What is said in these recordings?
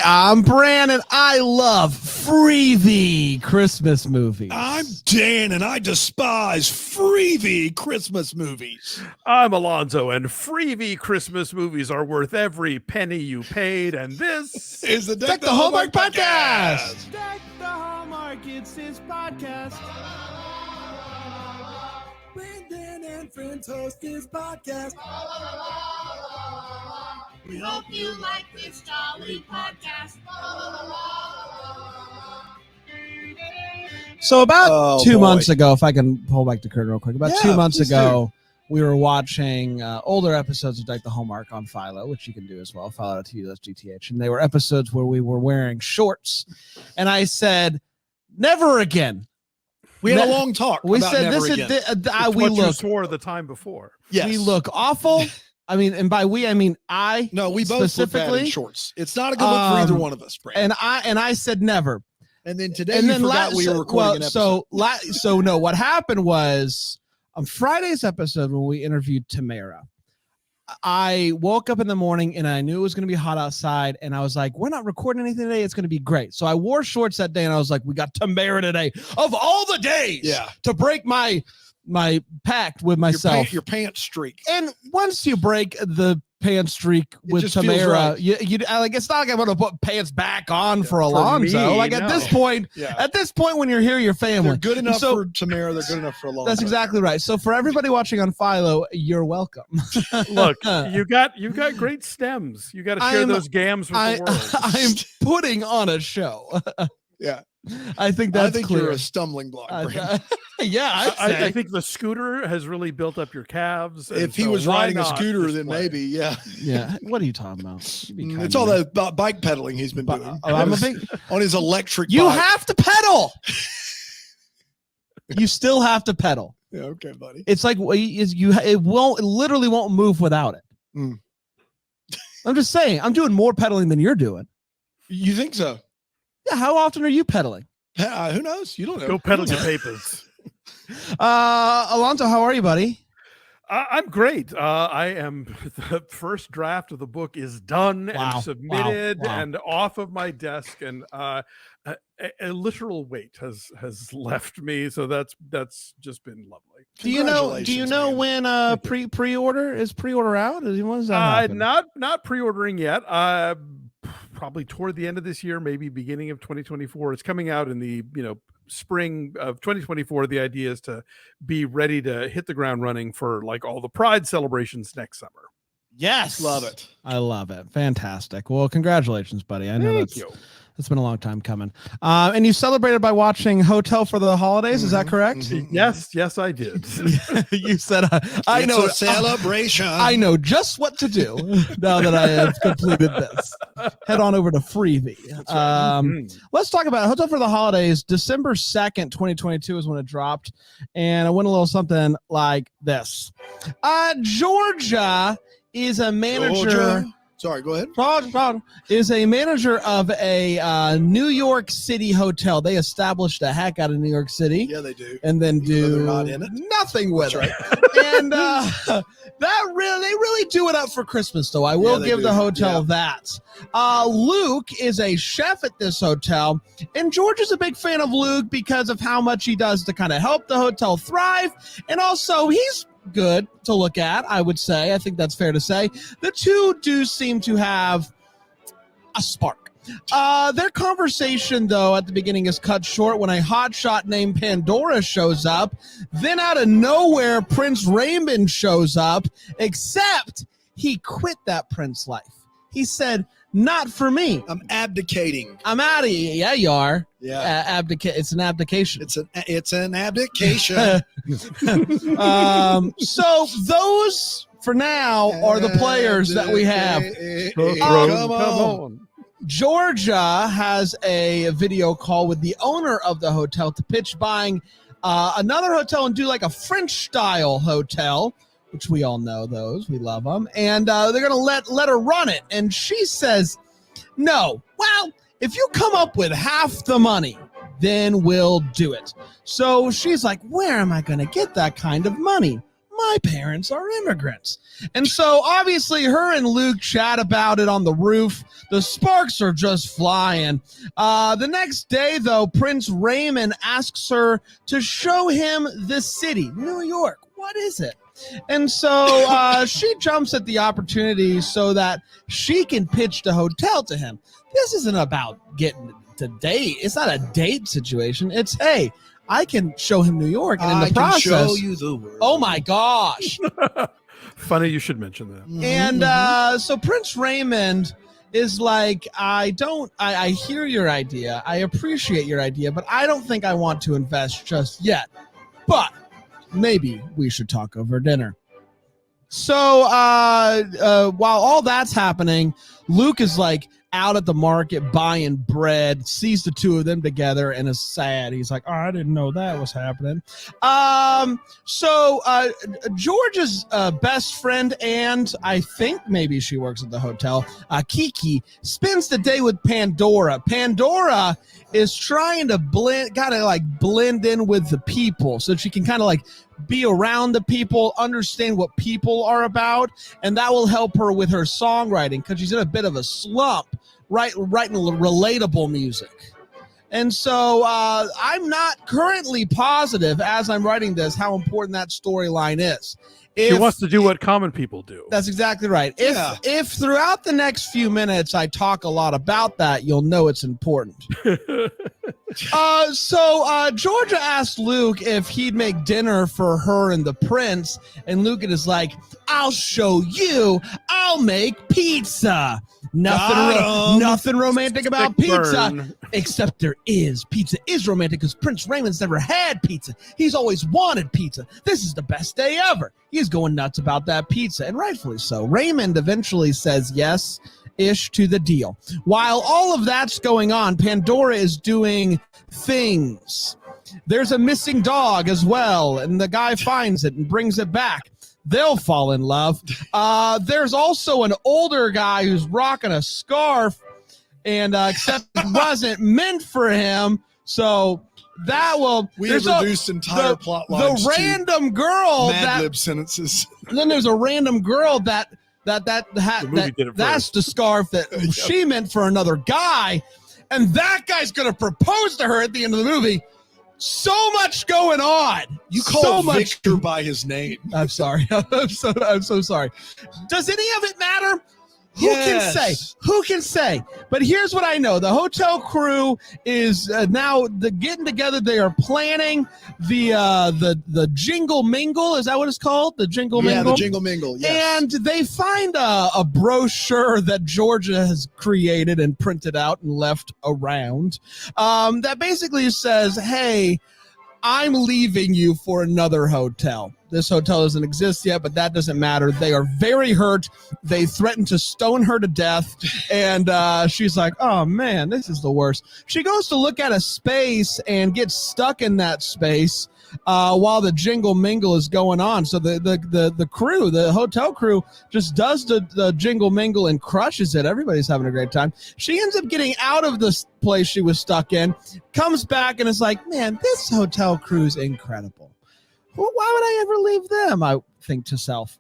I'm Brandon. I love Freevee Christmas movies. I'm Dan, and I despise Freevee Christmas movies. I'm Alonzo, and Freevee Christmas movies are worth every penny you paid, and this is the Deck the Hallmark podcast. Deck the Hallmark, it's his podcast. Brandon and friends host his podcast. We hope you like this jolly podcast. So about 2 boy. months ago, if I can pull back the curtain real quick, about 2 months please ago, we were watching older episodes of Deck the Hallmark on Philo, which you can do as well, philo.tv/GTH. And they were episodes where we were wearing shorts. And I said, never again. We had a long talk. We about said never this again. is we what you look swore the time before. Yes. we look awful. I mean, and by we I mean I. No, we both look bad specifically in shorts. It's not a good look for either one of us, Brandon. And I said never. And then today And you then forgot we were recording an episode. So no, what happened was on Friday's episode when we interviewed Tamara, I woke up in the morning and I knew it was going to be hot outside, and I was like, we're not recording anything today. It's going to be great. So I wore shorts that day, and I was like, we got Tamara today of all the days to break my pact with myself. Your pants streak. And once you break the pants streak with just feels Tamara, right. you like, it's not like I'm going to put pants back on for For Alonzo. me, Like at this point, when you're here, you're family. They're good enough So- for Tamara. They're good enough for a long That's time. exactly right. So for everybody watching on Philo, you're welcome. Look, you got great stems. You got to share those gams with the world. I'm putting on a show. Yeah. I think that's clear. you're a stumbling block, Brandon. Yeah, I think the scooter has really built up your calves. and If he so was why riding a not scooter, then display? maybe, yeah. yeah. What are you talking about? You be kind It's to all me. that bike pedaling he's been doing. I'm a big. On his electric You bike. have to pedal. You still have to pedal. Yeah, okay, buddy. It's like it literally won't move without it. Mm. I'm just saying, I'm doing more pedaling than you're doing. You think so? Yeah, how often are you pedaling? Who knows? You don't know. Go pedal your papers. Alonzo, how are you, buddy? I'm great. I am. The first draft of the book is done Wow. and submitted Wow. and off of my desk, and a literal weight has left me. So that's just been lovely. Do you know Congratulations, when man. pre-order out? When does that happen? Not pre-ordering yet. Probably toward the end of this year, maybe beginning of 2024. It's coming out in the spring of 2024. The idea is to be ready to hit the ground running for like all the Pride celebrations next summer. Yes, Love it. I love it. Fantastic. Well, congratulations, buddy. I know Thank you. that's been a long time coming. And you celebrated by watching Hotel for the Holidays. Is that correct? Mhm. Yes, I did. You said I know It's a celebration. I know just what to do now that I have completed this. Head on over to Freevee. Let's talk about Hotel for the Holidays. December 2nd, 2022 is when it dropped. And it went a little something like this. Georgia is a manager. Georgia. Sorry, go ahead. Is a manager of a New York City hotel. They established the heck out of New York City. Yeah, they do. And then Even though do they're not in it. nothing with That's it. And they really do it up for Christmas, though. I will they give do. the hotel Yeah. that. Luke is a chef at this hotel, and George is a big fan of Luke because of how much he does to kind of help the hotel thrive, and also he's good to look at, I would say. I think that's fair to say. The two do seem to have a spark. Their conversation, though, at the beginning is cut short when a hotshot named Pandora shows up. Then out of nowhere, Prince Raymond shows up, except he quit that Prince life. He said, not for me. I'm abdicating. I'm out of here. Yeah, you are. Yeah. It's an abdication. It's an abdication. So those, for now, are the players that we have. Come on. Georgia has a video call with the owner of the hotel to pitch buying another hotel and do like a French-style hotel, which we all know those. We love them. And they're going to let her run it. And she says, no. Well, if you come up with half the money, then we'll do it. So she's like, where am I going to get that kind of money? My parents are immigrants. And so obviously her and Luke chat about it on the roof. The sparks are just flying. The next day, though, Prince Raymond asks her to show him the city, New York. What is it? And so she jumps at the opportunity so that she can pitch the hotel to him. This isn't about getting to date. It's not a date situation. It's, hey, I can show him New York, and in the process, I can show you the world. Oh my gosh! Funny you should mention that. And so Prince Raymond is like, I hear your idea. I appreciate your idea, but I don't think I want to invest just yet. But maybe we should talk over dinner. So while all that's happening, Luke is like out at the market buying bread, sees the two of them together, and is sad. He's like, oh, I didn't know that was happening. So George's best friend, and I think maybe she works at the hotel, Kiki, spends the day with Pandora. Pandora is trying to blend in with the people so she can kind of like be around the people, understand what people are about, and that will help her with her songwriting because she's in a bit of a slump, writing relatable music. And so I'm not currently positive as I'm writing this how important that storyline is. She wants to do what common people do. That's exactly right. If throughout the next few minutes I talk a lot about that, you'll know it's important. So Georgia asked Luke if he'd make dinner for her and the prince, and Luke is like, I'll show you. I'll make pizza. Nothing romantic about pizza, except there is. Pizza is romantic because Prince Raymond's never had pizza. He's always wanted pizza. This is the best day ever. He's going nuts about that pizza, and rightfully so. Raymond eventually says yes-ish to the deal. While all of that's going on, Pandora is doing things. There's a missing dog as well, and the guy finds it and brings it back. They'll fall in love. There's also an older guy who's rocking a scarf, and except it wasn't meant for him. So that will. We have reduced entire plot lines. The random girl Mad Lib sentences. And then there's a random girl that's the scarf that she meant for another guy, and that guy's gonna propose to her at the end of the movie. So much going on. You call Victor by his name. I'm sorry. I'm so sorry. Does any of it matter? Who can say? Who can say? But here's what I know. The hotel crew is now getting together. They are planning the Jingle Mingle. Is that what it's called? The Jingle Mingle? Yeah, the Jingle Mingle, yes. And they find a brochure that Georgia has created and printed out and left around that basically says, hey, I'm leaving you for another hotel. This hotel doesn't exist yet, but that doesn't matter. They are very hurt. They threaten to stone her to death. And she's like, oh, man, this is the worst. She goes to look at a space and gets stuck in that space while the Jingle Mingle is going on. So the crew, the hotel crew, just does the Jingle Mingle and crushes it. Everybody's having a great time. She ends up getting out of this place she was stuck in, comes back and is like, man, this hotel crew is incredible. Well, why would I ever leave them? I think to self.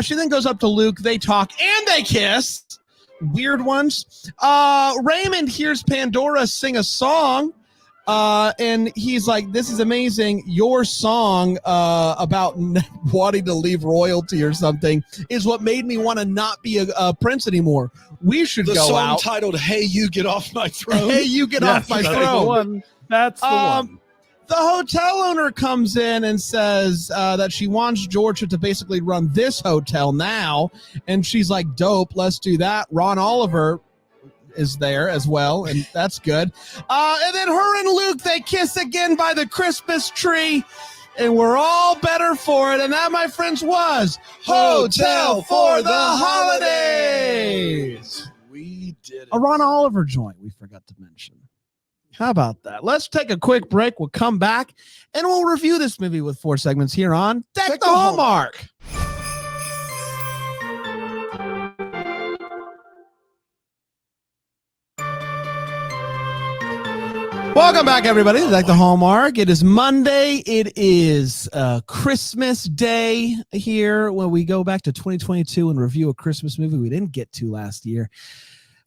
She then goes up to Luke. They talk and they kiss. Weird ones. Raymond hears Pandora sing a song. And he's like, this is amazing. Your song about wanting to leave royalty or something is what made me want to not be a prince anymore. We should go out. The song titled, Hey, You Get Off My Throne. Hey, You Get Off My Throne. That's the one. The hotel owner comes in and says that she wants Georgia to basically run this hotel now. And she's like, dope, let's do that. Ron Oliver is there as well, and that's good. And then her and Luke, they kiss again by the Christmas tree, and we're all better for it. And that, my friends, was Hotel for the Holidays. We did it. A Ron Oliver joint we forgot to mention. How about that? Let's take a quick break. We'll come back, and we'll review this movie with 4 segments here on Deck the Hallmark. Welcome back, everybody, to Deck the Hallmark. It is Monday. It is Christmas Day here when we go back to 2022 and review a Christmas movie we didn't get to last year.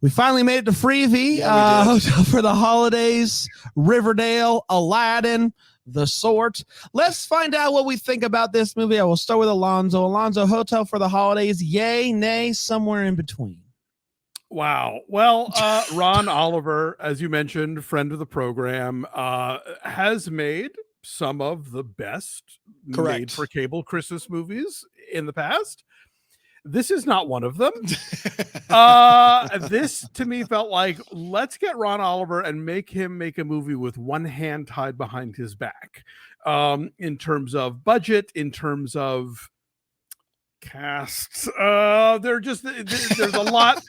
We finally made it to Freevee, Yeah, we did. Hotel for the Holidays, Riverdale, Aladdin, the sort. Let's find out what we think about this movie. I will start with Alonzo. Alonzo, Hotel for the Holidays, yay, nay, somewhere in between. Wow. Well, Ron Oliver, as you mentioned, friend of the program, has made some of the best Correct. made for cable Christmas movies in the past. This is not one of them. This to me felt like, let's get Ron Oliver and make him make a movie with one hand tied behind his back. In terms of budget, in terms of cast, there's a lot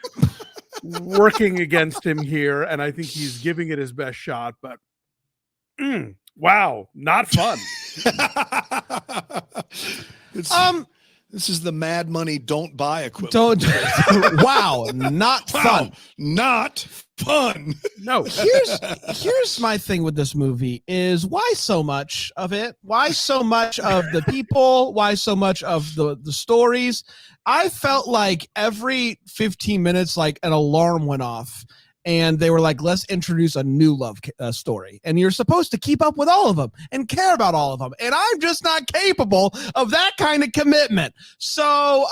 working against him here, and I think he's giving it his best shot, but wow, not fun. This is the Mad Money Don't Buy equivalent. Wow, not fun. Wow, not fun. No. Here's my thing with this movie is why so much of it? Why so much of the people? Why so much of the stories? I felt like every 15 minutes, like an alarm went off. And they were like, let's introduce a new love story. And you're supposed to keep up with all of them and care about all of them. And I'm just not capable of that kind of commitment. So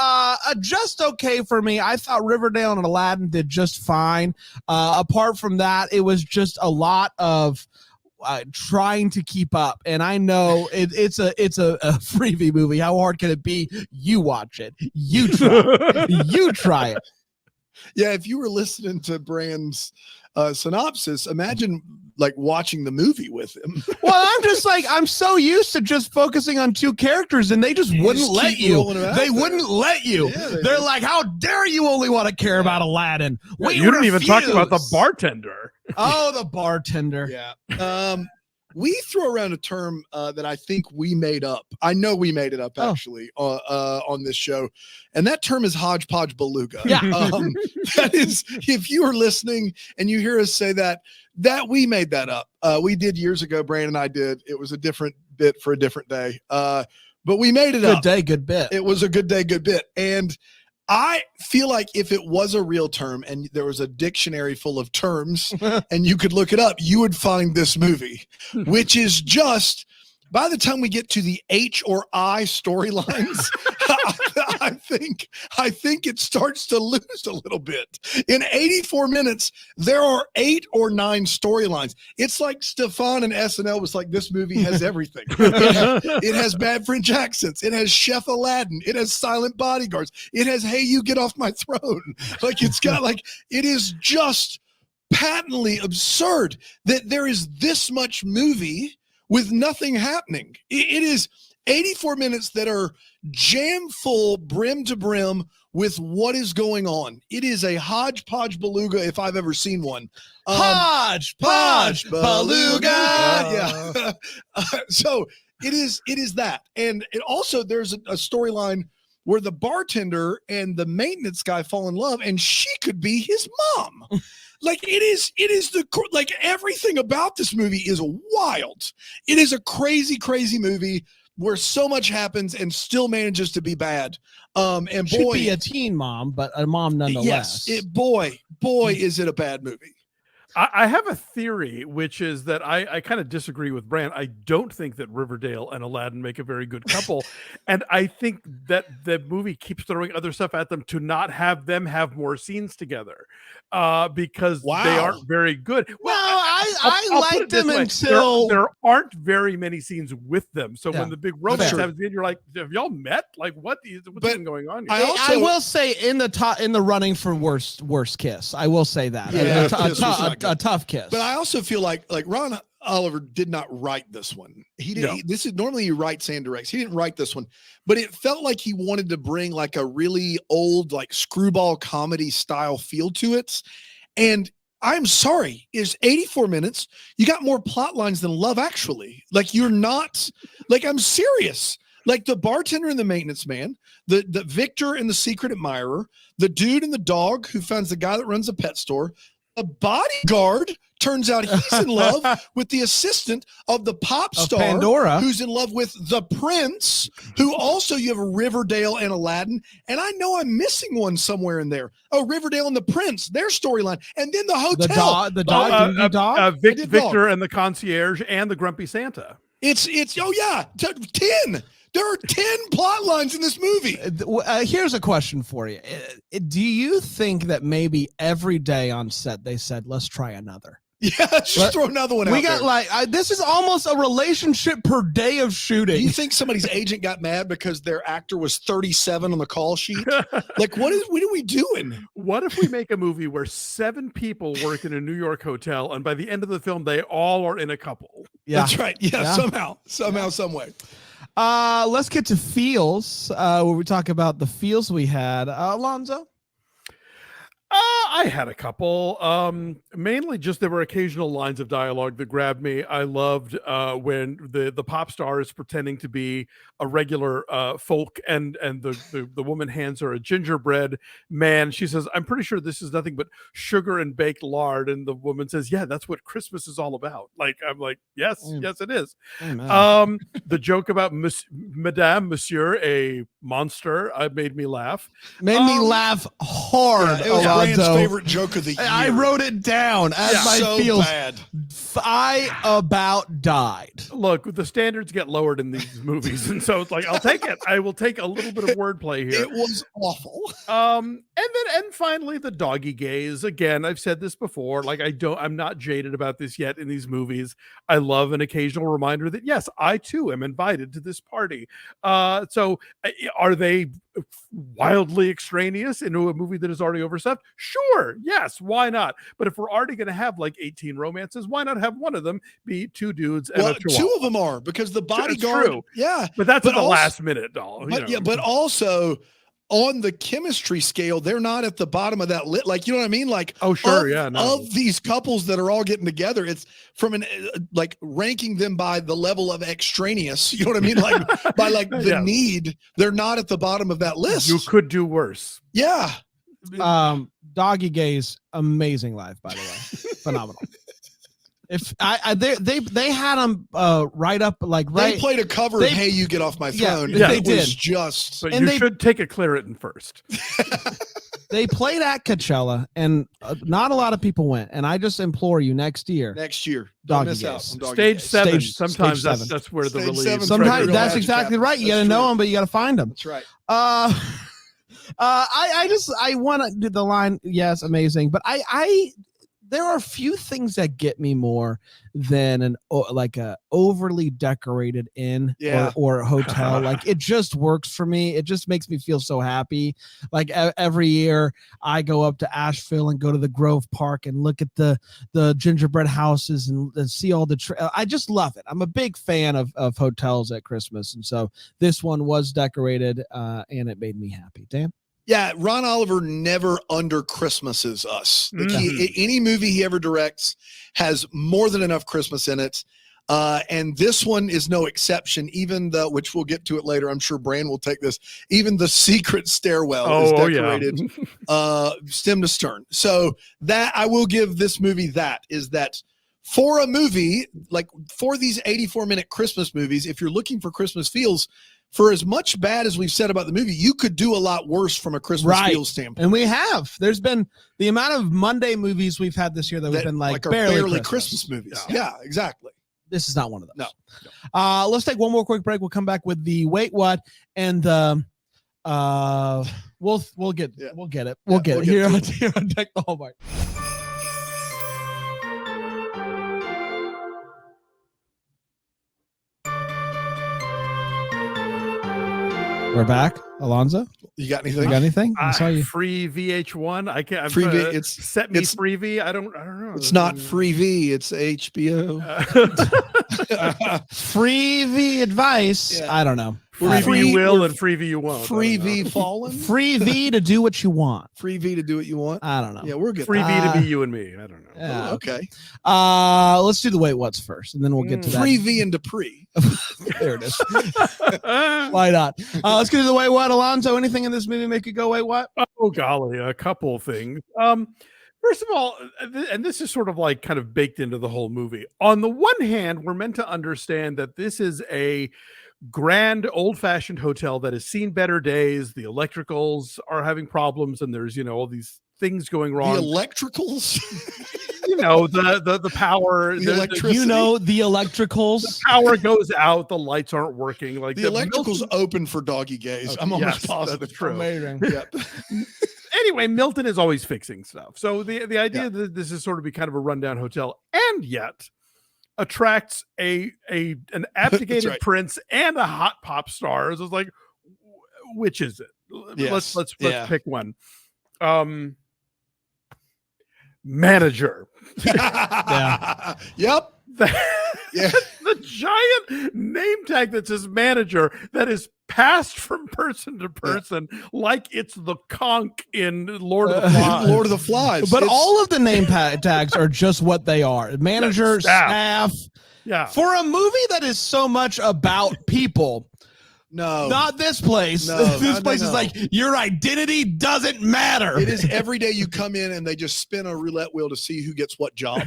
just okay for me. I thought Riverdale and Aladdin did just fine. Apart from that, it was just a lot of trying to keep up. And I know it's a Freevee movie. How hard can it be? You watch it. You try. You try it. Yeah, if you were listening to Brand's synopsis, imagine like watching the movie with him. Well, I'm just like, I'm so used to just focusing on two characters, and they just wouldn't let you. They wouldn't let you. Yeah, They're like, how dare you only want to care about Aladdin? You didn't even talk about the bartender. Oh, the bartender. Yeah. We throw around a term that I think we made up. I know we made it up actually on this show, and that term is hodgepodge beluga. Yeah, that is. If you are listening and you hear us say that we made that up. We did years ago. Brandon and I did. It was a different bit for a different day, but we made it up. Good day, good bit. It was a good day, good bit, and I feel like if it was a real term and there was a dictionary full of terms and you could look it up, you would find this movie, which is just, by the time we get to the H or I storylines, I think it starts to lose a little bit. In 84 minutes, there are 8 or 9 storylines. It's like Stefan and SNL was like, this movie has everything. It has bad French accents. It has Chef Aladdin. It has silent bodyguards. It has, hey, you get off my throne. Like it's got like, it is just patently absurd that there is this much movie with nothing happening. It is 84 minutes that are jam full, brim to brim with what is going on. It is a hodgepodge beluga if I've ever seen one. Hodgepodge beluga. Yeah. So it is that. And it also, there's a storyline where the bartender and the maintenance guy fall in love, and she could be his mom. Like it is like everything about this movie is wild. It is a crazy, crazy movie where so much happens and still manages to be bad. And should boy, be a teen mom, but a mom nonetheless. Yes, boy, is it a bad movie. I have a theory, which is that I kind of disagree with Brand. I don't think that Riverdale and Aladdin make a very good couple. And I think that the movie keeps throwing other stuff at them to not have them have more scenes together because they aren't very good. Well, I liked them until there aren't very many scenes with them. So when the big romance happens in, you're like, have y'all met? Like what's even going on here? I will say in the running for worst kiss. I will say that. Yeah, a tough kiss. But I also feel like Ron Oliver did not write this one. He did. No. This is normally he writes and directs. He didn't write this one, but it felt like he wanted to bring like a really old, like screwball comedy style feel to it. And I'm sorry, it's 84 minutes. You got more plot lines than Love Actually. Like you're not like, I'm serious. Like the bartender and the maintenance man, the Victor and the secret admirer, the dude and the dog who finds the guy that runs a pet store, The bodyguard turns out he's in love with the assistant of the pop Of star Pandora. who's in love with the prince, who also you have a Riverdale and Aladdin. And I know I'm missing one somewhere in there. Oh, Riverdale and the prince, their storyline. And then the hotel. The dog. Didn't you dog? I did Victor dog. and the concierge and the grumpy Santa. It's 10. There are 10 plot lines in this movie. Here's a question for you. Do you think that maybe every day on set they said, let's try another? Yeah, just throw another one out We got there. like, this is almost a relationship per day of Do shooting. you think somebody's agent got mad because their actor was 37 on the call sheet? Like, what are we doing? What if we make a movie where 7 people work in a New York hotel, and by the end of the film, they all are in a couple? Yeah. That's right. Yeah, somehow, some way. Let's get to feels, where we talk about the feels we had. Alonzo? I had a couple. Mainly just there were occasional lines of dialogue that grabbed me. I loved when the pop star is pretending to be a regular folk, and the woman hands her a gingerbread man. She says, "I'm pretty sure this is nothing but sugar and baked lard." And the woman says, "Yeah, that's what Christmas is all about." Like, I'm like, yes, it is. The joke about Monsieur, a monster, made me laugh. Made me laugh hard. It was Brian's Alonzo. favorite joke of the year. I wrote it down as my so feels. bad. I about died. Look, the standards get lowered in these movies, and so it's like, I'll take it. I will take a little bit of wordplay here. It was awful. And finally the doggy gaze. Again, I've said this before. Like, I'm not jaded about this yet in these movies. I love an occasional reminder that yes, I too am invited to this party. So are they wildly extraneous into a movie that is already overstuffed? Sure, yes, why not? But if we're already going to have like 18 romances, why not have one of them be 2 dudes and a chihuahua? 2 of them are, because the bodyguard. True. Yeah, But that's at the also- last minute, doll. But also on the chemistry scale, they're not at the bottom of that lit. Like, you know what I mean? Like, Oh, sure, of, of these couples that are all getting together, it's from an like ranking them by the level of extraneous. You know what I mean? Like by like the Yeah. need. They're not at the bottom of that list. You could do worse. Yeah. Doggy gaze, amazing live, by the way. Phenomenal. If they had them right up, like right. They played a cover of "Hey, You Get Off My Throne." Yeah, and they it did. was just. But And you they- should take a Claritin first. They played at Coachella, and not a lot of people went. And I just implore you, next year, Next year, don't Doggy miss out gaze. on Doggy Stage Gaze. 7. Stage Sometimes seven. that's where the Stage release. 7's sometimes real that's magic exactly happens. right. You got to That's know true. them, but you got to find them. That's right. I want to do the line. Yes, amazing. But there are a few things that get me more than like a overly decorated inn Yeah. or hotel. Like, it just works for me. It just makes me feel so happy. Like every year I go up to Asheville and go to the Grove Park and look at the gingerbread houses and see all the I just love it. I'm a big fan of hotels at Christmas. And so this one was decorated and it made me happy. Dan? Yeah, Ron Oliver never under Christmases us. Like any movie he ever directs has more than enough Christmas in it. And this one is no exception, even which we'll get to it later. I'm sure Bran will take this. Even the secret stairwell is decorated stem to stern. So that I will give this movie that for a movie, like for these 84-minute Christmas movies, if you're looking for Christmas feels, for as much bad as we've said about the movie, you could do a lot worse from a Christmas feels standpoint. And we have. There's been the amount of Monday movies we've had this year that we've been like are barely Christmas movies. Yeah, exactly. This is not one of those. No. Let's take one more quick break. We'll come back with the wait what and we'll get it. We'll get it here on Deck the Hallmark. We're back. Alonzo, You got anything? you got anything? I saw you. Free VH1. I can't. Freevee, It's Freevee. I don't know. It's not Freevee. It's HBO. Freevee advice. Yeah. I don't know. Freevee you will and Freevee you won't. Freevee fallen. Freevee to do what you want. Freevee to do what you want. I don't know. Yeah, we're good. Freevee to be you and me. I don't know. Yeah. Okay. Let's do the wait what's first, and then we'll get to that. Freevee and Dupree. There it is. Why not? Let's get to the wait what. Alonzo, anything in this movie make you go wait what? Oh golly, a couple things. First of all, and this is sort of like kind of baked into the whole movie. On the one hand, we're meant to understand that this is a grand old-fashioned hotel that has seen better days. The electricals are having problems, and there's all these things going wrong. The electricals, the power, the electricity. The electricals. The power goes out, the lights aren't working. Like the electricals open for doggy gaze. Okay, I'm almost positive. That's true. Amazing. Yep. Anyway, Milton is always fixing stuff. So the idea that this is sort of be kind of a rundown hotel, and yet attracts an abdicated right. prince and a hot pop star. So it's like, which is it? Yes. Let's pick one. Manager. Yeah. Yep. Yeah. The giant name tag that says manager that is passed from person to person like it's the conch in Lord of the Flies. Lord of the Flies. But all of the name tags are just what they are. Manager, staff. Yeah. For a movie that is so much about people. No, not this place. No, this place is like, your identity doesn't matter. It is every day you come in and they just spin a roulette wheel to see who gets what job.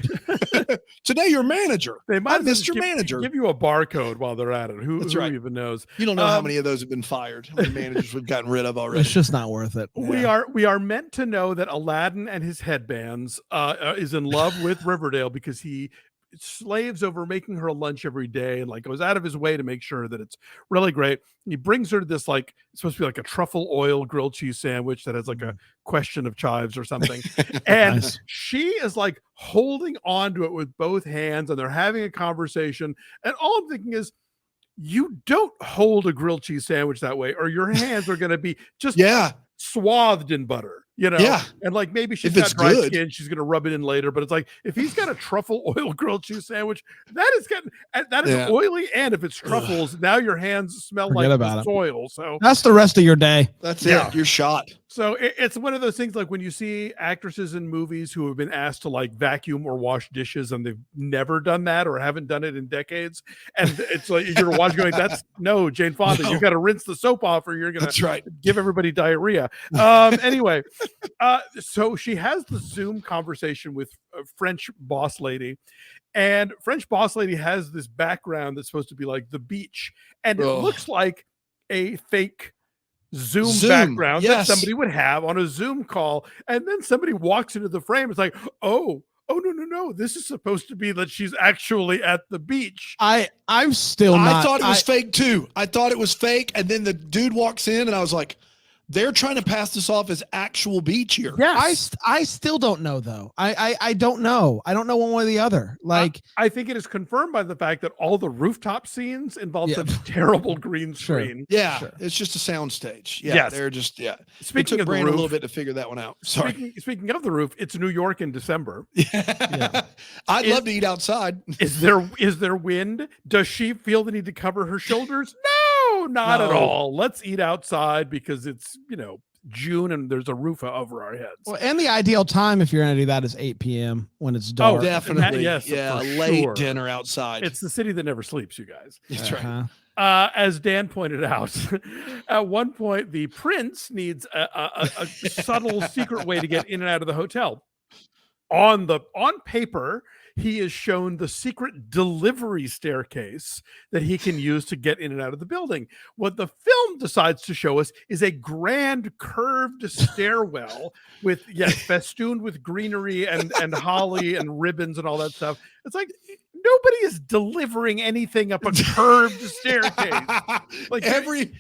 Today, your manager. They might Mr. Manager. Give you a barcode while they're at it. Who even knows? You don't know how many of those have been fired. How many managers we've gotten rid of already? It's just not worth it. We are meant to know that Aladdin and his headbands is in love with Riverdale because he slaves over making her lunch every day and like goes out of his way to make sure that it's really great. And he brings her to this, like, it's supposed to be like a truffle oil grilled cheese sandwich that has like a question of chives or something. And Nice. She is like holding on to it with both hands and they're having a conversation. And all I'm thinking is, you don't hold a grilled cheese sandwich that way or your hands are going to be just swathed in butter. And like maybe she's got dry skin, she's gonna rub it in later. But it's like if he's got a truffle oil grilled cheese sandwich, that is oily, and if it's truffles, now your hands smell like the soil. So that's the rest of your day. That's it. You're shot. So it's one of those things like when you see actresses in movies who have been asked to like vacuum or wash dishes and they've never done that or haven't done it in decades. And it's like you're watching going, no, Jane Fonda, you got to rinse the soap off or you're going to give everybody diarrhea. Anyway, so she has the Zoom conversation with a French boss lady. And French boss lady has this background that's supposed to be like the beach. And it looks like a fake Zoom background that somebody would have on a Zoom call, and then somebody walks into the frame. It's like, oh no, this is supposed to be that she's actually at the beach. I'm still not. I thought it was fake too. I thought it was fake, and then the dude walks in, and I was like, they're trying to pass this off as actual beach here. Yes. I still don't know though. I don't know. I don't know one way or the other. Like I think it is confirmed by the fact that all the rooftop scenes involve some terrible green screen. It's just a sound stage. They're just Speaking of the Brand roof, a little bit to figure that one out. Sorry. Speaking of the roof, it's New York in December. I'd love to eat outside. Is there wind? Does she feel the need to cover her shoulders? No, not at all. Let's eat outside because it's June and there's a roof over our heads. Well, and the ideal time if you're going to do that is 8 p.m. when it's dark. Oh, definitely. Late sure. dinner outside. It's the city that never sleeps, you guys. That's right. As Dan pointed out, at one point the prince needs a subtle secret way to get in and out of the hotel. On paper, he is shown the secret delivery staircase that he can use to get in and out of the building. What the film decides to show us is a grand curved stairwell with, festooned with greenery and holly and ribbons and all that stuff. It's like nobody is delivering anything up a curved staircase. Like everybody,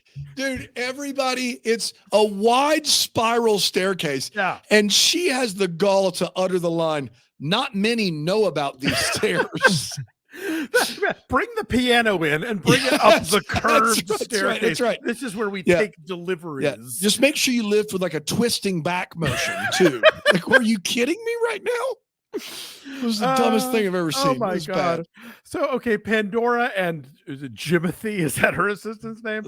it's a wide spiral staircase. Yeah. And she has the gall to utter the line, not many know about these stairs. Bring the piano in and bring it up the curved staircase. That's right. This is where we take deliveries. Yeah. Just make sure you lift with like a twisting back motion too. Like, were you kidding me right now? It was the dumbest thing I've ever seen. Oh my God. Bad. So, okay, Pandora and is it Jimothy? Is that her assistant's name?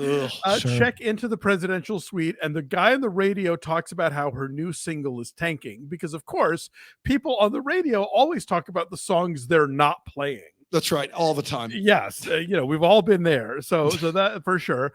Check into the presidential suite, and the guy on the radio talks about how her new single is tanking because, of course, people on the radio always talk about the songs they're not playing. That's right, all the time. Yes, we've all been there. So that for sure.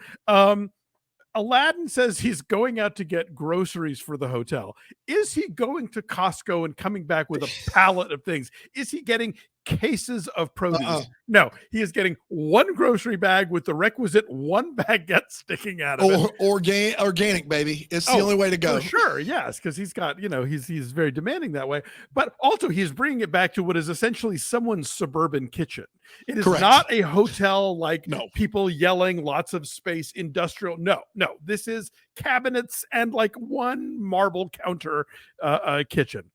Aladdin says he's going out to get groceries for the hotel. Is he going to Costco and coming back with a pallet of things? Is he getting cases of produce? No, he is getting one grocery bag with the requisite one baguette sticking out of it. Organic, baby. It's the only way to go. For sure, yes, because he's got, he's very demanding that way. But also he's bringing it back to what is essentially someone's suburban kitchen. It is not a hotel like people yelling, lots of space, industrial. No, this is cabinets and like one marble counter kitchen.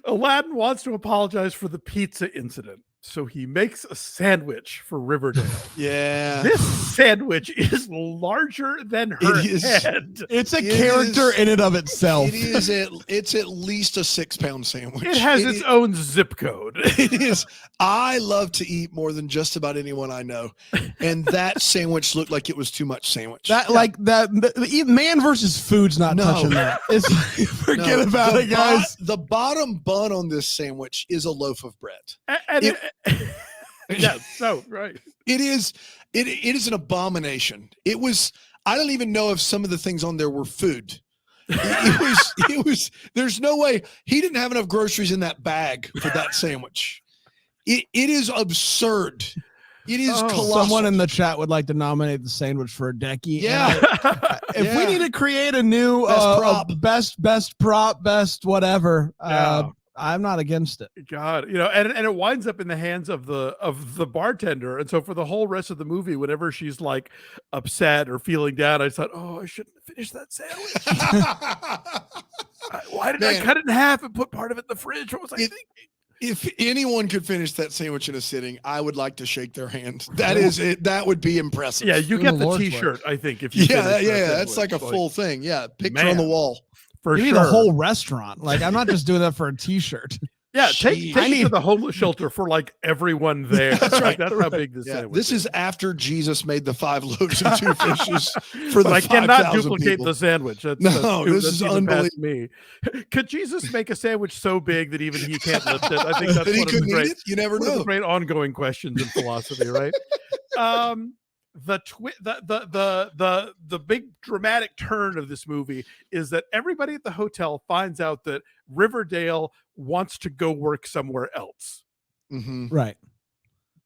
Aladdin wants to apologize for the pizza incident, so he makes a sandwich for Riverdale. Yeah. This sandwich is larger than her head. It's a character in and of itself. It's at least a 6-pound sandwich. It has its own zip code. It is. I love to eat more than just about anyone I know. And that sandwich looked like it was too much sandwich. The Man versus Food's not touching that. Forget about it, guys. The bottom bun on this sandwich is a loaf of bread. Right. It is an abomination. It was. I don't even know if some of the things on there were food. It was. There's no way he didn't have enough groceries in that bag for that sandwich. It is absurd. It is colossal. Someone in the chat would like to nominate the sandwich for a Decky. Yeah. If we need to create a new best prop, best whatever. I'm not against it. God, and it winds up in the hands of the bartender. And so for the whole rest of the movie, whenever she's like upset or feeling down, I thought, I shouldn't have finished that sandwich. Why did I cut it in half and put part of it in the fridge? What was I thinking? If anyone could finish that sandwich in a sitting, I would like to shake their hand. That is it. That would be impressive. Yeah, you get the T-shirt, I think. If you that's like a full thing. Yeah, picture on the wall. You need a whole restaurant. Like, I'm not just doing that for a T-shirt. Yeah, take it to the homeless shelter for like everyone there. That's right. That's how big this sandwich This is after Jesus made the 5 loaves and 2 fishes for the 5,000 I cannot duplicate the sandwich. This is unbelievable. Me. Could Jesus make a sandwich so big that even he can't lift it? I think that's one of the great. You never know. Great ongoing questions in philosophy, right? The big dramatic turn of this movie is that everybody at the hotel finds out that Riverdale wants to go work somewhere else. Mm-hmm. Right.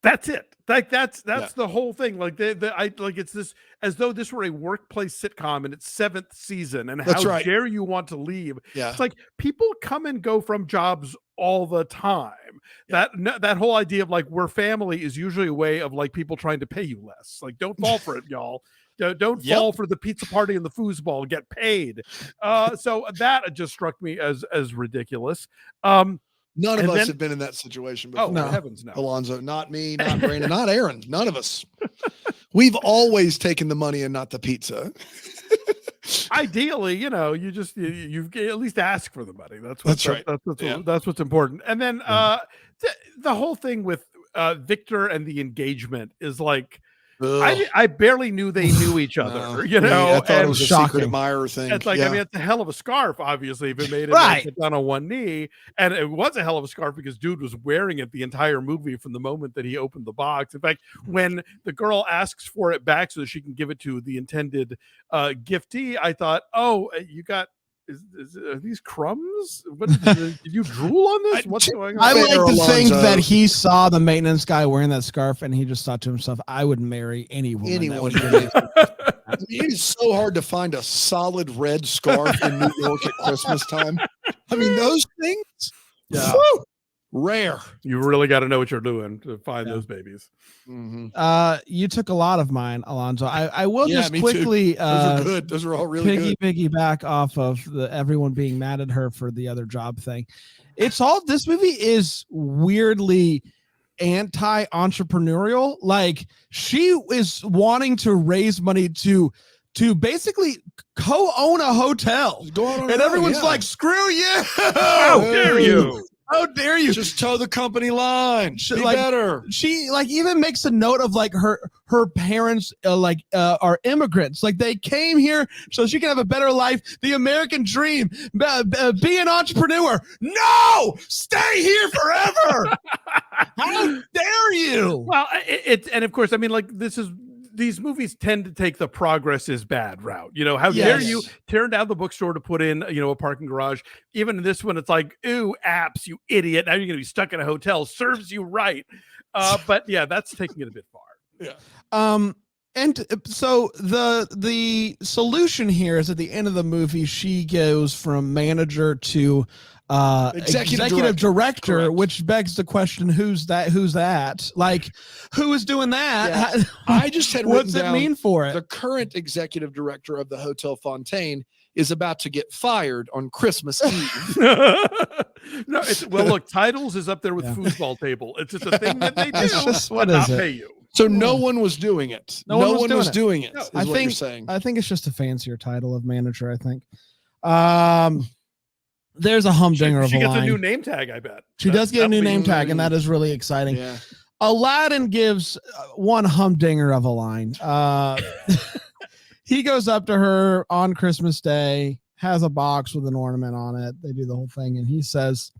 That's it. Like that's the whole thing. Like it's this as though this were a workplace sitcom in its 7th season. And how dare you want to leave? Yeah. It's like people come and go from jobs all the time. Yeah. That whole idea of like we're family is usually a way of like people trying to pay you less. Like don't fall for it, y'all. Don't fall for the pizza party and the foosball. Get paid. So that just struck me as ridiculous. None of us have been in that situation before. Oh, no. Heavens no. Alonzo, not me, not Brandon, not Aaron. None of us. We've always taken the money and not the pizza. Ideally, you at least ask for the money. That's right. That's what's important. And then the whole thing with Victor and the engagement is like, I barely knew they knew each other, I thought it was a secret admirer thing. It's like, I mean, it's a hell of a scarf, obviously, if it made it sit down on one knee. And it was a hell of a scarf because dude was wearing it the entire movie from the moment that he opened the box. In fact, when the girl asks for it back so that she can give it to the intended giftee, I thought, you got, are these crumbs? What, did you drool on this? What's going on? I like to think that he saw the maintenance guy wearing that scarf and he just thought to himself, I would marry any woman. It is so hard to find a solid red scarf in New York at Christmas time. I mean, those things, rare. You really got to know what you're doing to find those babies. Mm-hmm. You took a lot of mine, Alonzo. I will just quickly those are good. Those are all really good. Piggyback off of everyone being mad at her for the other job thing. This movie is weirdly anti-entrepreneurial. Like she is wanting to raise money to basically co-own a hotel. And everyone's like, screw you. How dare you? How dare you? Just toe the company line. Be like, better. She like even makes a note of like her parents are immigrants. Like they came here so she can have a better life. The American dream. Be an entrepreneur. No, stay here forever. How dare you? Well, and of course, I mean, like these movies tend to take the progress is bad route. You know, how dare you tear down the bookstore to put in, a parking garage. Even in this one, it's like, ooh, apps, you idiot. Now you're going to be stuck in a hotel. Serves you right. But yeah, that's taking it a bit far. Yeah. And so the solution here is at the end of the movie, she goes from manager to executive director, Correct. which begs the question, who's that? Like, who is doing that? Yeah. I just had what's written it down mean for it? the current executive director of the Hotel Fontaine is about to get fired on Christmas Eve. No, look, titles is up there with foosball table. It's just a thing that they do. It's just, what but is not it? pay you. So no one was doing it. No one was doing it. No. Is what you're saying. I think it's just a fancier title of manager. I think. There's a humdinger of a She gets line. a new name tag, I bet. She does get a new name tag, and that is really exciting. Yeah. Aladdin gives one humdinger of a line. He goes up to her on Christmas Day, has a box with an ornament on it. They do the whole thing, and he says,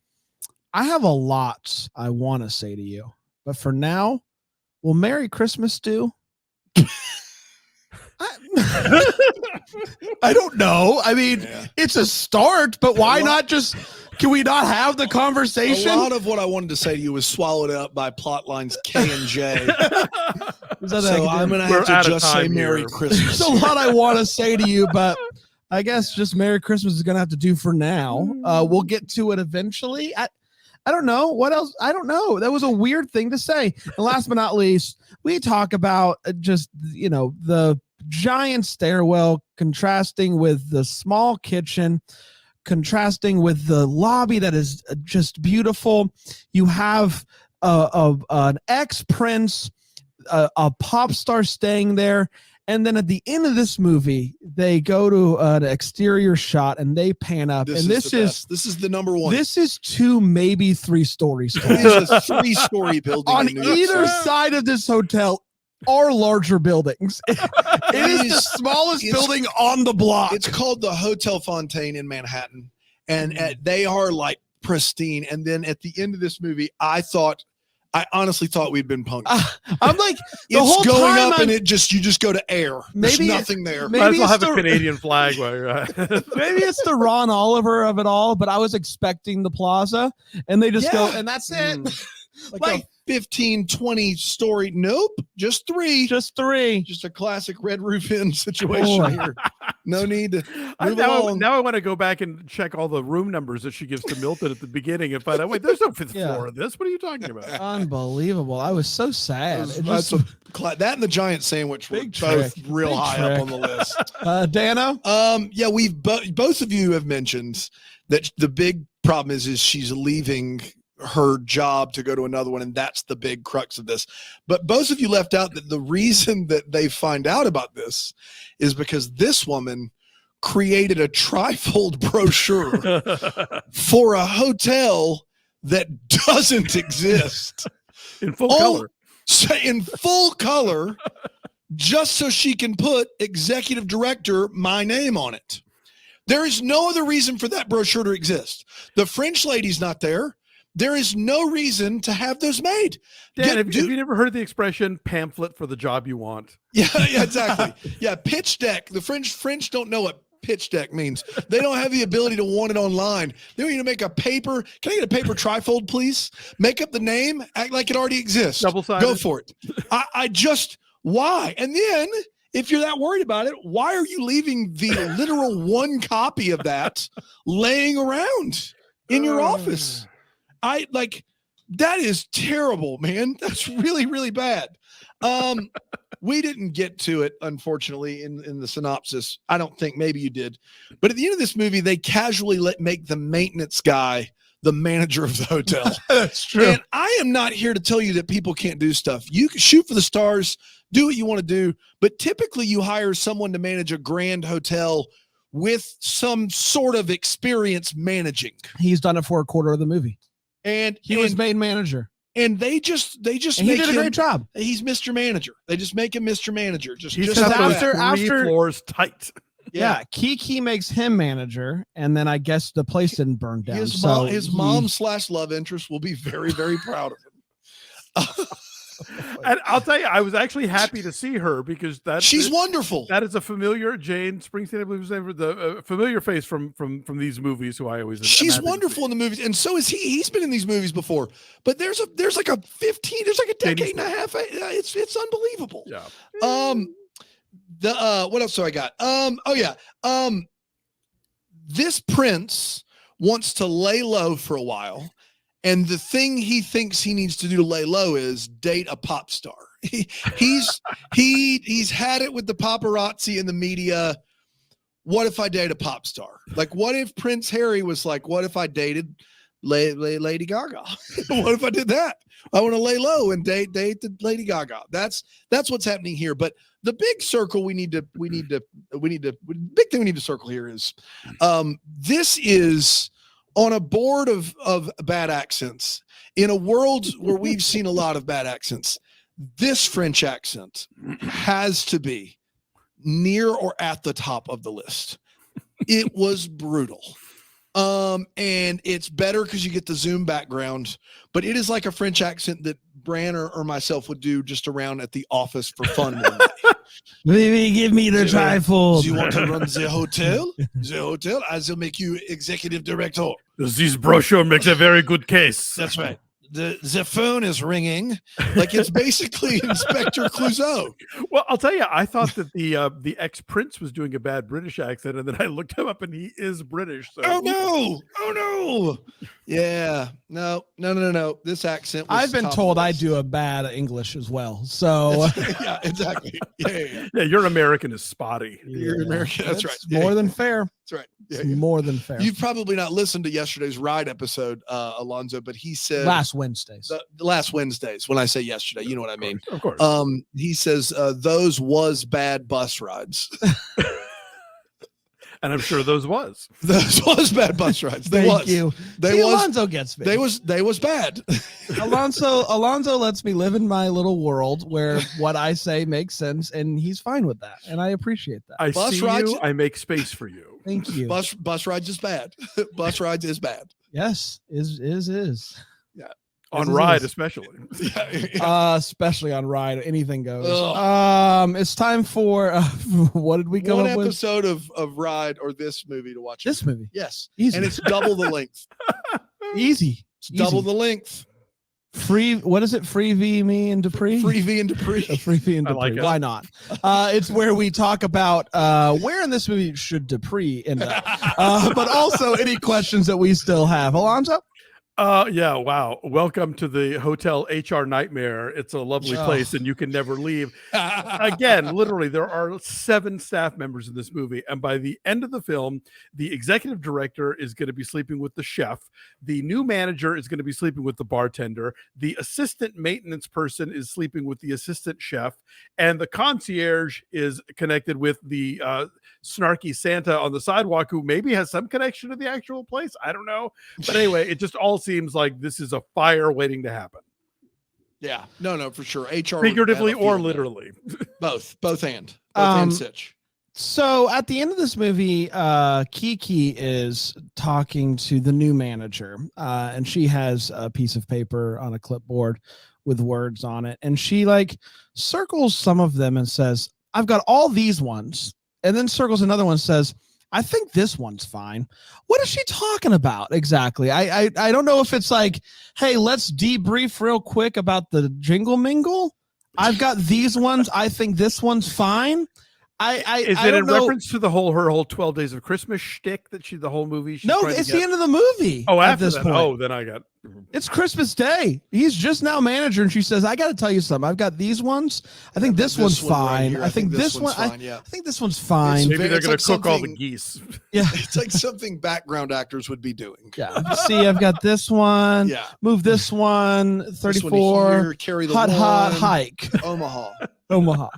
I have a lot I want to say to you, but for now, will Merry Christmas do? I don't know. I mean, it's a start, but why not just, can we not have the conversation? A lot of what I wanted to say to you was swallowed up by plot lines K and J. So I'm going to have to just say Merry Christmas. There's a lot I want to say to you, but I guess just Merry Christmas is going to have to do for now. We'll get to it eventually. I don't know. What else? I don't know. That was a weird thing to say. And last but not least, we talk about just, the giant stairwell contrasting with the small kitchen, contrasting with the lobby that is just beautiful. You have an ex-prince, a pop star staying there. And then at the end of this movie, they go to an exterior shot and they pan up. This is the number one. This is 2, maybe 3 stories. It is a 3-story building on in New York either City. side of this hotel are larger buildings. It is the smallest building on the block. It's called the Hotel Fontaine in Manhattan, and they are like pristine. And then at the end of this movie, I honestly thought we'd been punked. I'm like, the it's whole going time up, and you just go to air. There's Maybe nothing there. Might as well have a Canadian flag while you're at it. Maybe it's the Ron Oliver of it all, but I was expecting the plaza, and they just go, and that's it. Like a 15, 20 story. Nope. Just 3. Just 3. Just a classic Red Roof Inn situation here. No need to move along. Now I want to go back and check all the room numbers that she gives to Milton at the beginning and find out, wait, there's no 5th floor of this. What are you talking about? Unbelievable. I was so sad. That and the giant sandwich were both real high up on the list. Dano? Yeah, we've both of you have mentioned that the big problem is she's leaving her job to go to another one, and that's the big crux of this. But both of you left out that the reason that they find out about this is because this woman created a trifold brochure for a hotel that doesn't exist in full color. In full color, just so she can put executive director, my name on it. There is no other reason for that brochure to exist. The French lady's not there. There is no reason to have those made. Dan, have you never heard the expression pamphlet for the job you want? Yeah, exactly. Yeah, pitch deck. The French don't know what pitch deck means. They don't have the ability to want it online. They don't need to make a paper. Can I get a paper trifold, please? Make up the name, act like it already exists. Double-sided. Go for it. Why? And then, if you're that worried about it, why are you leaving the literal one copy of that laying around in your office? That is terrible, man. That's really, really bad. We didn't get to it, unfortunately, in the synopsis. I don't think, maybe you did. But at the end of this movie, they casually make the maintenance guy the manager of the hotel. That's true. And I am not here to tell you that people can't do stuff. You can shoot for the stars, do what you want to do, but typically you hire someone to manage a grand hotel with some sort of experience managing. He's done it for a quarter of the movie. And He was made manager. And they just And he make did a him, great job. He's Mr. Manager. They just make him Mr. Manager. He's Just got like those that. three floors tight. Yeah. Kiki makes him manager, and then I guess the place didn't burn down. His so mom / love interest will be very, very proud of him. And I'll tell you, I was actually happy to see her because she's wonderful. That is a familiar Jane Springsteen, I believe was the familiar face from these movies. Who I always she's wonderful in the movies, and so is he. He's been in these movies before, but there's like a decade and a half. It's unbelievable. Yeah. What else do I got? This prince wants to lay low for a while. And the thing he thinks he needs to do to lay low is date a pop star. He's had it with the paparazzi and the media. What if I date a pop star? Like, what if Prince Harry was like, what if I dated Lady Gaga? What if I did that? I want to lay low and date the Lady Gaga. That's what's happening here. But the big circle big thing we need to circle here is this is on a board of bad accents in a world where we've seen a lot of bad accents. This French accent has to be near or at the top of the list. It was brutal. And it's better because you get the Zoom background, but it is like a French accent that Bran or myself would do just around at the office for fun one day. Maybe give me the trifold. Do you want to run the hotel? The hotel, I will make you executive director. This brochure makes a very good case. That's right. The phone is ringing. Like it's basically Inspector Clouseau. Well, I'll tell you, I thought that the ex-prince was doing a bad British accent, and then I looked him up, and he is British. So. Oh no! Yeah, no. This accent. Was I've been told I do a bad English as well. So yeah, exactly. Yeah. Your American is spotty. You're American. That's right. More than fair. That's right. It's more than fair. You've probably not listened to yesterday's ride episode, Alonzo, but he said last Wednesdays. The last Wednesdays. When I say yesterday, you know what I mean. Of course. He says those was bad bus rides. And I'm sure those was bad bus rides. Thank you. Alonzo gets me. They was bad. Alonzo lets me live in my little world where what I say makes sense, and he's fine with that, and I appreciate that. I see you. I make space for you. Thank you. Bus rides is bad. Bus rides is bad. Yes, is. Yeah. On ride, especially. Especially on ride, anything goes. It's time for what did we come up with? One episode of Ride or this movie to watch. This movie, yes, easy. And it's double the length. Easy. It's double the length. What is it? Freevee, me and Dupree. Freevee and Dupree. Freevee and Dupree. Like why not? It's where we talk about where in this movie should Dupree end up, but also any questions that we still have. Alonzo. Yeah, wow. Welcome to the hotel HR nightmare. It's a lovely place and you can never leave. Again, literally, there are 7 staff members in this movie. And by the end of the film, the executive director is going to be sleeping with the chef. The new manager is going to be sleeping with the bartender. The assistant maintenance person is sleeping with the assistant chef. And the concierge is connected with the snarky Santa on the sidewalk who maybe has some connection to the actual place. I don't know. But anyway, it just all seems like this is a fire waiting to happen. Yeah, no, for sure. HR figuratively or literally. Both and Sitch. So at the end of this movie, Kiki is talking to the new manager, and she has a piece of paper on a clipboard with words on it, and she circles some of them and says, "I've got all these ones," and then circles another one and says, "I think this one's fine." What is she talking about exactly? I don't know if it's like, hey, let's debrief real quick about the jingle mingle. I've got these ones. I think this one's fine. Is it in reference to her whole 12 Days of Christmas shtick that the whole movie? No, it's the end of the movie. Oh, after this that. point. Oh, then I got. It's Christmas Day. He's just now manager, and she says, "I got to tell you something. I've got these ones. I think this one's fine. Right, I think this one. Fine, yeah. I think this one's fine." Maybe they're going to cook all the geese. Yeah, it's like something background actors would be doing. Yeah. See, I've got this one. Yeah. Move this one. 34. Here, carry the hot hike. Omaha.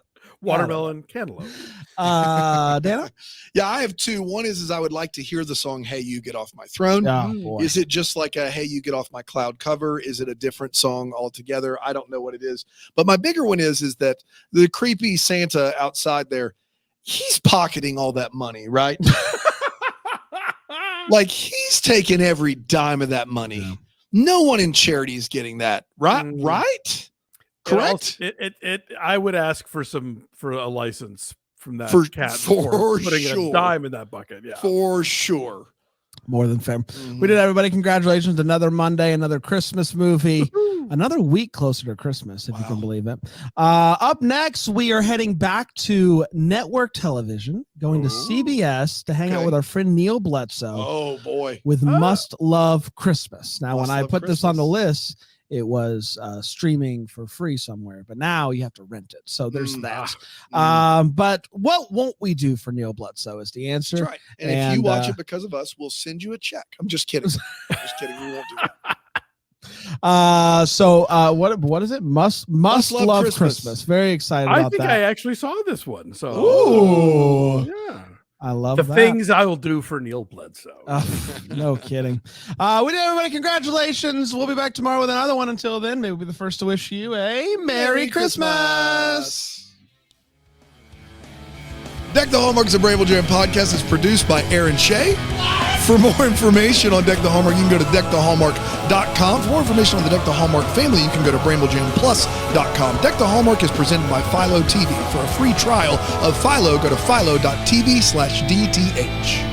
Watermelon cantaloupe. Dana? Yeah, I have two. One is I would like to hear the song "Hey You Get Off My Throne." Oh, boy. Is it just like a "Hey You Get Off My Cloud" cover? Is it a different song altogether? I don't know what it is. But my bigger one is that the creepy Santa outside there, he's pocketing all that money, right? Like he's taking every dime of that money. Yeah. No one in charity is getting that, right? Right? Correct. I would ask for a license from that For cat sure. putting a dime in that bucket. Yeah, For sure. More than fair. We did, everybody. Congratulations. Another Monday, another Christmas movie, another week closer to Christmas, if you can believe it. Up next, we are heading back to network television, going to CBS to hang out with our friend Neil Bledsoe. Oh, boy. With Must Love Christmas. Now, when I put this on the Christmas. list, it was streaming for free somewhere, but now you have to rent it. So there's that. But what won't we do for Neil Bledsoe is the answer. That's right. And if you watch it because of us, we'll send you a check. I'm just kidding. Just kidding. We won't do that. So what is it? Must love Christmas. Very excited about that. I actually saw this one. So yeah. I love the that. things I will do for Neil Bledsoe. No kidding. We did, everybody. Congratulations. We'll be back tomorrow with another one. Until then, maybe we'll be the first to wish you a Merry Christmas. Deck the Hallmark is a Bramble Jam podcast. It's produced by Aaron Shea. For more information on Deck the Hallmark, you can go to deckthehallmark.com. For more information on the Deck the Hallmark family, you can go to bramblejamplus.com. Deck the Hallmark is presented by Philo TV. For a free trial of Philo, go to philo.tv/DTH.